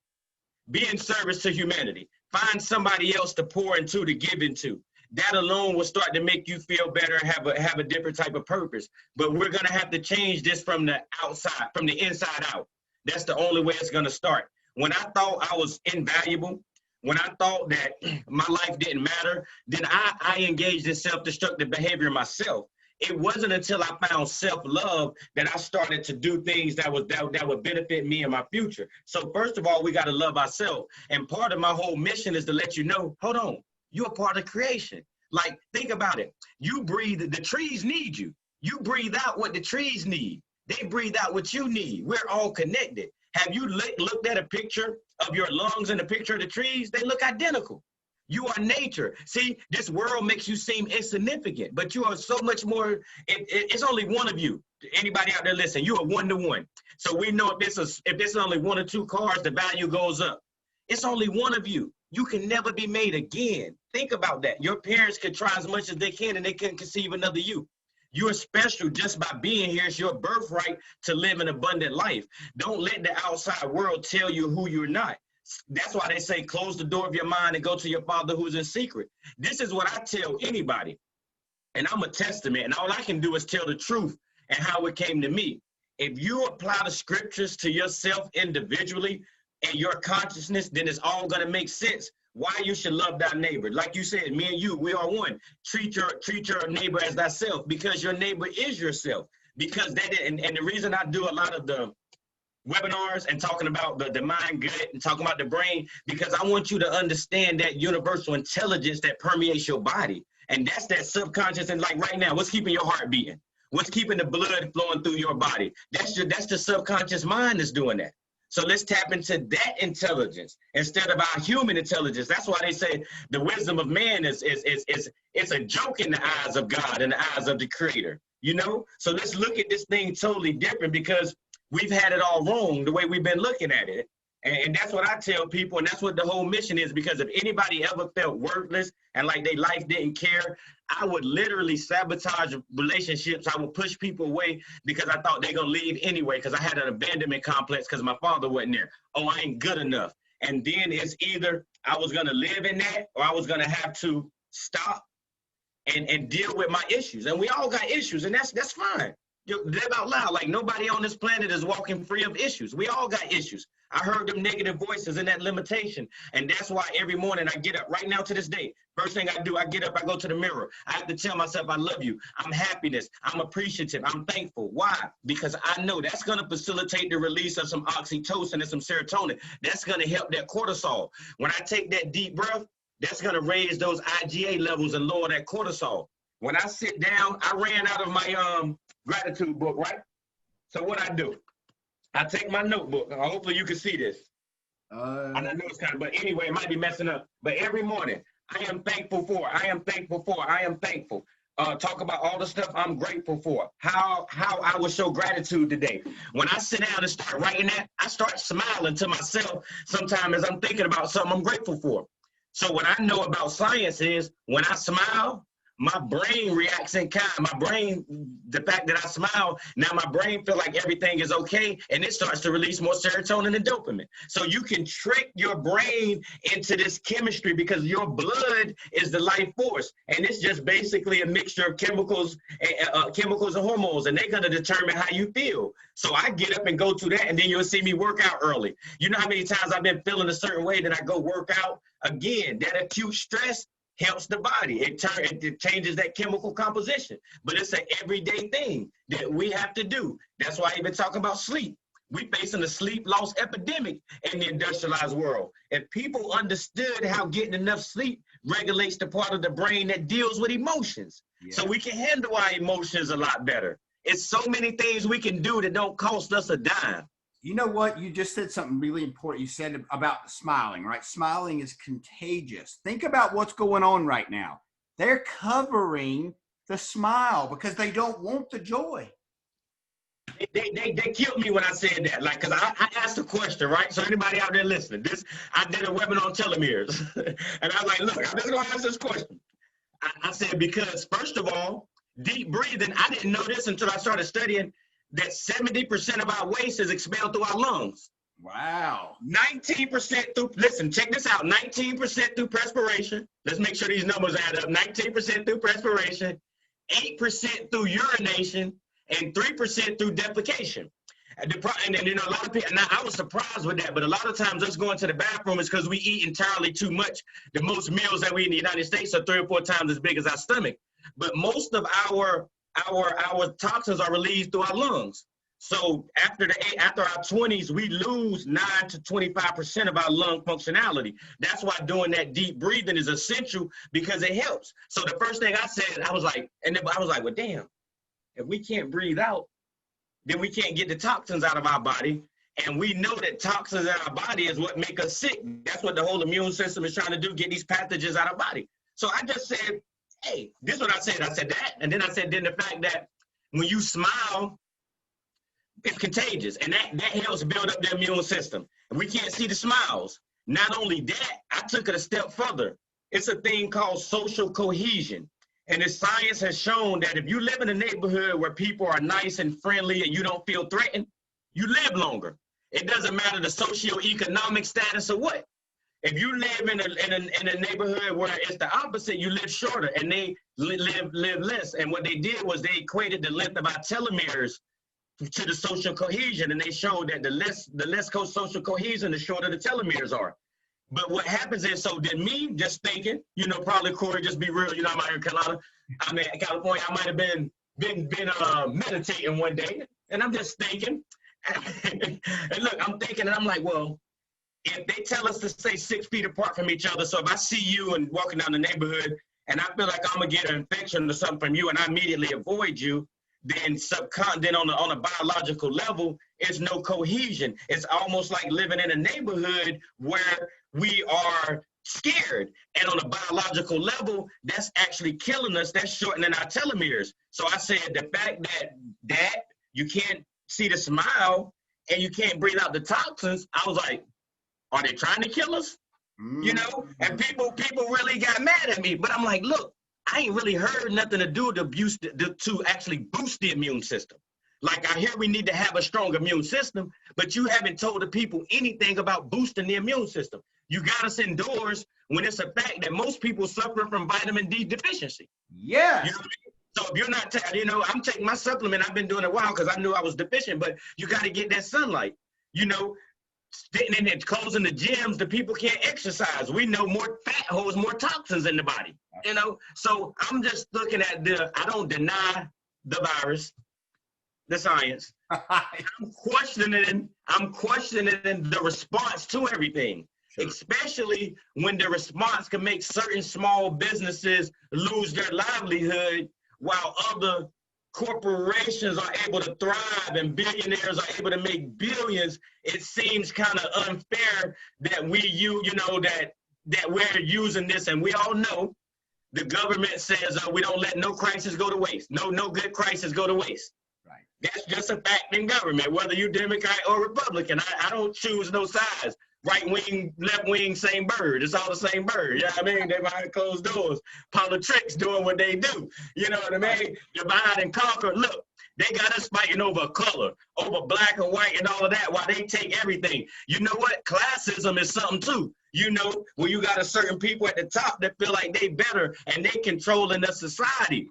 Be in service to humanity. Find somebody else to pour into, to give into. That alone will start to make you feel better, have a different type of purpose. But we're gonna have to change this from the outside, from the inside out. That's the only way it's gonna start. When I thought I was invaluable, when I thought that my life didn't matter, then I engaged in self-destructive behavior myself. It wasn't until I found self-love that I started to do things that would benefit me in my future. So first of all, we got to love ourselves. And part of my whole mission is to let you know, hold on, you're a part of creation. Like, think about it. You breathe, the trees need you. You breathe out what the trees need. They breathe out what you need. We're all connected. Have you looked at a picture of your lungs and a picture of the trees? They look identical. You are nature. See, this world makes you seem insignificant, but you are so much more. It's only one of you. Anybody out there listen, you are one-to-one. So we know if it's only one or two cars, the value goes up. It's only one of you. You can never be made again. Think about that. Your parents could try as much as they can and they couldn't conceive another you. You're special just by being here. It's your birthright to live an abundant life. Don't let the outside world tell you who you're not. That's why they say close the door of your mind and go to your Father who's in secret. This is what I tell anybody. And I'm a testament, and all I can do is tell the truth and how it came to me. If you apply the scriptures to yourself individually and your consciousness, then it's all going to make sense why you should love thy neighbor. Like you said, me and you, we are one. Treat your neighbor as thyself, because your neighbor is yourself. Because and the reason I do a lot of the webinars and talking about the mind, gut, and talking about the brain, because I want you to understand that universal intelligence that permeates your body. And that's that subconscious. And like right now, what's keeping your heart beating? What's keeping the blood flowing through your body? That's the subconscious mind that's doing that. So let's tap into that intelligence instead of our human intelligence. That's why they say the wisdom of man is a joke in the eyes of God and the eyes of the Creator. You know? So let's look at this thing totally different, because we've had it all wrong the way we've been looking at it. And that's what I tell people, and that's what the whole mission is, because if anybody ever felt worthless and like their life didn't care, I would literally sabotage relationships. I would push people away because I thought they're going to leave anyway, because I had an abandonment complex because my father wasn't there. Oh, I ain't good enough. And then it's either I was going to live in that, or I was going to have to stop and deal with my issues. And we all got issues, and that's fine. You live out loud. Like, nobody on this planet is walking free of issues. We all got issues. I heard them negative voices and that limitation. And that's why every morning I get up. Right now to this day, first thing I do, I get up, I go to the mirror. I have to tell myself I love you. I'm happiness. I'm appreciative. I'm thankful. Why? Because I know that's going to facilitate the release of some oxytocin and some serotonin. That's going to help that cortisol. When I take that deep breath, that's going to raise those IgA levels and lower that cortisol. When I sit down, I ran out of my gratitude book, right? So what I do, I take my notebook. Hopefully you can see this. I know it's kind of, but anyway, it might be messing up. But every morning, I am thankful for, I am thankful for, I am thankful. Talk about all the stuff I'm grateful for, how I will show gratitude today. When I sit down and start writing that, I start smiling to myself sometimes as I'm thinking about something I'm grateful for. So what I know about science is when I smile, my brain reacts in kind. My brain, the fact that I smile, now my brain feel like everything is okay, and it starts to release more serotonin and dopamine. So you can trick your brain into this chemistry, because your blood is the life force, and it's just basically a mixture of chemicals and hormones, and they're gonna determine how you feel. So I get up and go to that, and then you'll see me work out early. You know how many times I've been feeling a certain way that I go work out? Again, that acute stress helps the body. It changes that chemical composition, but it's an everyday thing that we have to do. That's why I even talk about sleep. We're facing a sleep loss epidemic in the industrialized world. If people understood how getting enough sleep regulates the part of the brain that deals with emotions, so we can handle our emotions a lot better. It's so many things we can do that don't cost us a dime. You know what? You just said something really important. You said about smiling, right? Smiling is contagious. Think about what's going on right now. They're covering the smile because they don't want the joy. They killed me when I said that. Like, cause I asked a question, right? So anybody out there listening, I did a webinar on telomeres, and I was like, look, I'm just gonna ask this question. I said, because first of all, deep breathing, I didn't know this until I started studying that 70% of our waste is expelled through our lungs. Wow. 19% through, listen, check this out, 19% through perspiration. Let's make sure these numbers add up. 19% through perspiration, 8% through urination, and 3% through defecation. And then, you know, a lot of people, and I was surprised with that, but a lot of times us going to the bathroom is because we eat entirely too much. The most meals that we eat in the United States are 3 or 4 times as big as our stomach. But most of our toxins are released through our lungs. So after our 20s, we lose 9 to 25% of our lung functionality. That's why doing that deep breathing is essential, because it helps. So the first thing I said, I was like, well, damn, if we can't breathe out, then we can't get the toxins out of our body. And we know that toxins in our body is what make us sick. That's what the whole immune system is trying to do, get these pathogens out of our body. So I just said, hey, this is what I said. I said that. And then I said, then the fact that when you smile, it's contagious. And that helps build up the immune system. And we can't see the smiles. Not only that, I took it a step further. It's a thing called social cohesion. And the science has shown that if you live in a neighborhood where people are nice and friendly and you don't feel threatened, you live longer. It doesn't matter the socioeconomic status or what. If you live in a neighborhood where it's the opposite, you live shorter, and they live less. And what they did was they equated the length of our telomeres to the social cohesion, and they showed that the less social cohesion, the shorter the telomeres are. But what happens is, so then me just thinking, you know, probably Corey, just be real, you know, I'm out here in California. I might have been meditating one day, and I'm just thinking, and look, I'm thinking, and I'm like, well, if they tell us to stay 6 feet apart from each other, so if I see you and walking down the neighborhood, and I feel like I'm gonna get an infection or something from you, and I immediately avoid you, then on a biological level, it's no cohesion. It's almost like living in a neighborhood where we are scared. And on a biological level, that's actually killing us. That's shortening our telomeres. So I said the fact that you can't see the smile and you can't breathe out the toxins, I was like, are they trying to kill us? You know? And people really got mad at me. But I'm like, look, I ain't really heard nothing to do to actually boost the immune system. Like, I hear we need to have a strong immune system, but you haven't told the people anything about boosting the immune system. You got us indoors when it's a fact that most people suffer from vitamin D deficiency. Yes. You know what I mean? So if you're not, you know, I'm taking my supplement. I've been doing it a while because I knew I was deficient, but you got to get that sunlight. You know, sitting in and closing the gyms, the people can't exercise. We know more fat holds more toxins in the body, you know? So I'm just looking at I don't deny the virus, the science. I'm questioning the response to everything, especially when the response can make certain small businesses lose their livelihood while other corporations are able to thrive and billionaires are able to make billions. It seems kind of unfair that that we're using this, and we all know the government says we don't let no crisis go to waste. No good crisis go to waste. Right. That's just a fact in government, whether you're Democrat or Republican. I don't choose no sides. Right wing, left wing, same bird. It's all the same bird. You know what I mean? They're behind closed doors. Politics doing what they do. You know what I mean? Divide and conquer. Look, they got us fighting over color, over black and white and all of that while they take everything. You know what? Classism is something too. You know, when you got a certain people at the top that feel like they better and they controlling the society.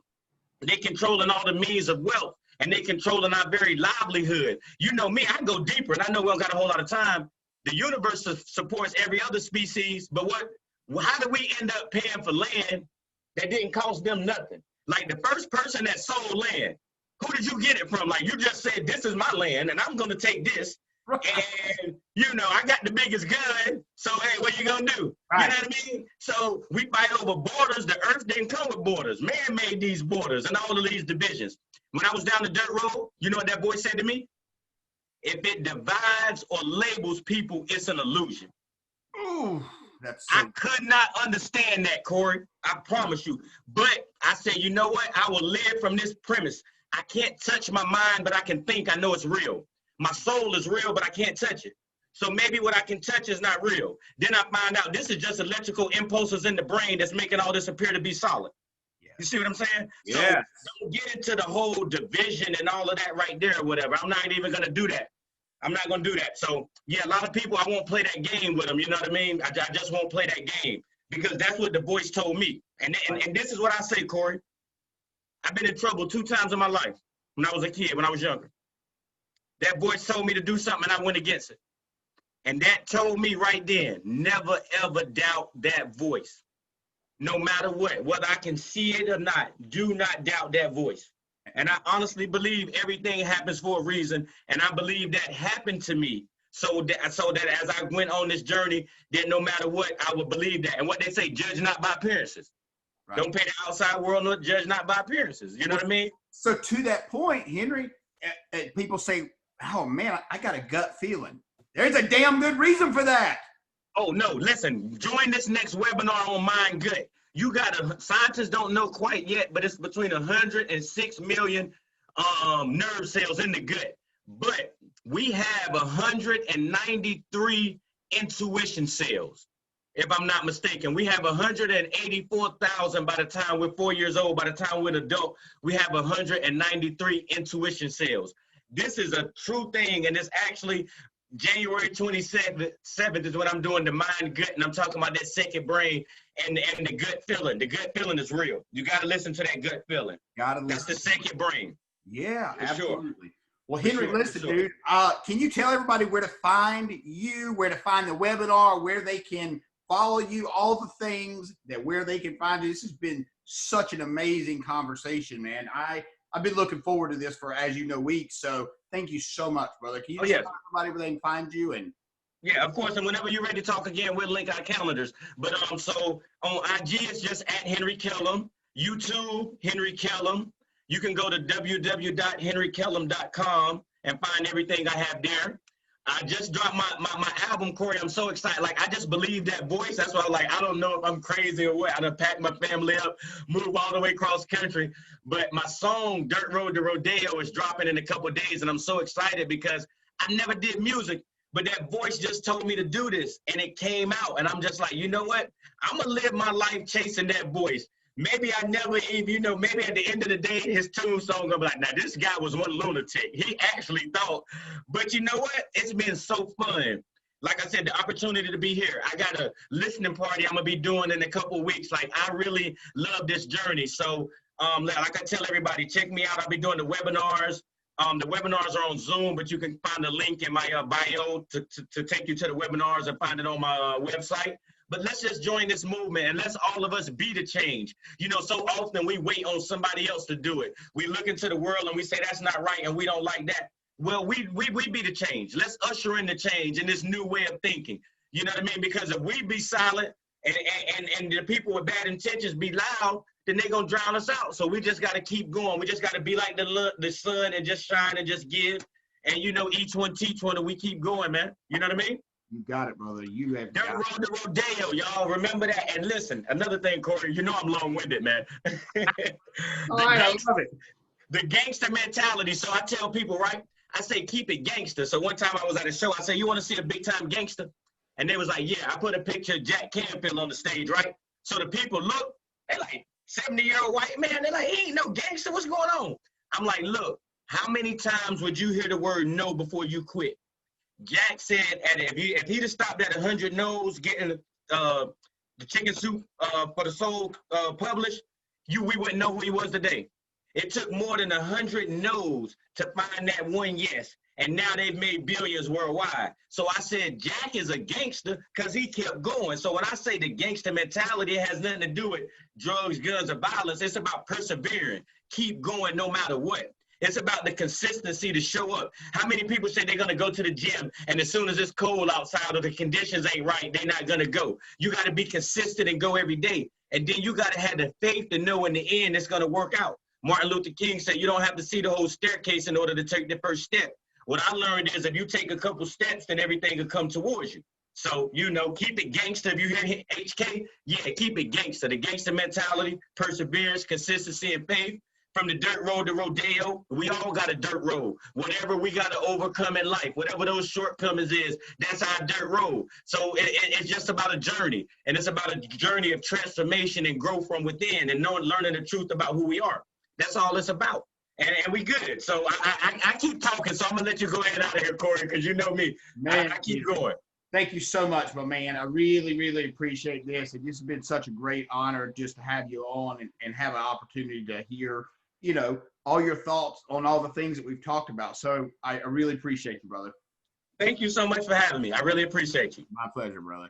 They controlling all the means of wealth and they controlling our very livelihood. You know me, I go deeper and I know we don't got a whole lot of time. The universe supports every other species, but how do we end up paying for land that didn't cost them nothing? Like the first person that sold land, who did you get it from? Like you just said, this is my land and I'm gonna take this. And you know, I got the biggest gun, so hey, what you gonna do? Right. You know what I mean? So we fight over borders. The earth didn't come with borders. Man made these borders and all of these divisions. When I was down the dirt road, you know what that boy said to me? If it divides or labels people, it's an illusion. Ooh, that's I could not understand that, Corey. I promise you. But I said, you know what? I will live from this premise. I can't touch my mind, but I can think I know it's real. My soul is real, but I can't touch it. So maybe what I can touch is not real. Then I find out this is just electrical impulses in the brain that's making all this appear to be solid. Yeah. You see what I'm saying? Yeah. So don't get into the whole division and all of that right there or whatever. I'm not even going to do that. I'm not going to do that. So, yeah, a lot of people, I won't play that game with them. You know what I mean? I just won't play that game because that's what the voice told me. And this is what I say, Corey. I've been in trouble 2 times in my life when I was a kid, when I was younger. That voice told me to do something and I went against it. And that told me right then, never, ever doubt that voice. No matter what, whether I can see it or not, do not doubt that voice. And I honestly believe everything happens for a reason. And I believe that happened to me so that as I went on this journey, that no matter what, I would believe that. And what they say, judge not by appearances. Right. Don't pay the outside world, no, judge not by appearances. You know what I mean? So to that point, Henry, people say, oh man, I got a gut feeling. There's a damn good reason for that. Oh no, listen, join this next webinar on mind gut. You got scientists don't know quite yet, but it's between 106 million nerve cells in the gut. But we have 193 intuition cells, if I'm not mistaken. We have 184,000 by the time we're 4 years old. By the time we're an adult, we have 193 intuition cells. This is a true thing, and it's actually January 27th is when I'm doing the mind gut, and I'm talking about that second brain and the gut feeling. The gut feeling is real. You got to listen to that gut feeling. That's the second brain. Yeah, for absolutely. Sure. Well, Henry, listen, dude, can you tell everybody where to find you, where to find the webinar, where they can follow you, all the things where they can find you? This has been such an amazing conversation, man. I've been looking forward to this for, as you know, weeks. So thank you so much, brother. Can you tell everybody where they can find you? And yeah, of course. And whenever you're ready to talk again, we'll link our calendars. But so on IG, it's just at Henry Kellem. YouTube, Henry Kellem. You can go to www.henrykellem.com and find everything I have there. I just dropped my album, Corey. I'm so excited. Like, I just believe that voice. That's why I'm like, I don't know if I'm crazy or what. I done packed my family up, move all the way across country. But my song, Dirt Road to Rodeo, is dropping in a couple of days. And I'm so excited because I never did music, but that voice just told me to do this. And it came out. And I'm just like, you know what? I'm going to live my life chasing that voice. Maybe I never even, maybe at the end of the day, his tombstone gonna be like, now this guy was one lunatic. He actually thought, but you know what? It's been so fun. Like I said, the opportunity to be here. I got a listening party I'm gonna be doing in a couple of weeks. Like, I really love this journey. So, like I tell everybody, check me out. I'll be doing the webinars. The webinars are on Zoom, but you can find the link in my bio to take you to the webinars and find it on my website. But let's just join this movement and let's all of us be the change. You know, so often we wait on somebody else to do it. We look into the world and we say that's not right and we don't like that. Well, we be the change. Let's usher in the change in this new way of thinking. You know what I mean? Because if we be silent and the people with bad intentions be loud, then they're going to drown us out. So we just got to keep going. We just got to be like the sun and just shine and just give. And, each one teach one and we keep going, man. You know what I mean? You got it, brother. You have Dirt Road to Rodeo, y'all. Remember that. And listen, another thing, Corey, I'm long-winded, man. All right, I love it. The gangster mentality. So I tell people, right? I say, keep it gangster. So one time I was at a show. I said, you want to see a big-time gangster? And they was like, yeah. I put a picture of Jack Canfield on the stage, right? So the people look, they like, 70-year-old white man. They're like, he ain't no gangster. What's going on? I'm like, look, how many times would you hear the word no before you quit? Jack said, if he'd have stopped at 100 no's getting the chicken soup for the soul published, we wouldn't know who he was today. It took more than 100 no's to find that one yes, and now they've made billions worldwide. So I said, Jack is a gangster because he kept going. So when I say the gangster mentality, it has nothing to do with drugs, guns, or violence. It's about persevering, keep going no matter what. It's about the consistency to show up. How many people say they're going to go to the gym and as soon as it's cold outside or the conditions ain't right, they're not going to go? You got to be consistent and go every day. And then you got to have the faith to know in the end it's going to work out. Martin Luther King said you don't have to see the whole staircase in order to take the first step. What I learned is if you take a couple steps, then everything will come towards you. So, keep it gangster. If you hear HK, yeah, keep it gangster. The gangster mentality, perseverance, consistency, and faith. from the dirt road to Rodeo. We all got a dirt road. Whatever we got to overcome in life, whatever those shortcomings is, that's our dirt road. So it's just about a journey, and it's about a journey of transformation and growth from within, and learning the truth about who we are. That's all it's about. And we good. So I keep talking, so I'm gonna let you go ahead out of here, Corey, because you know me. Man, I keep going. Thank you so much, my man. I really, really appreciate this. It's just been such a great honor just to have you on and have an opportunity to hear, you know, all your thoughts on all the things that we've talked about. So I really appreciate you, brother. Thank you so much for having me. I really appreciate you. My pleasure, brother.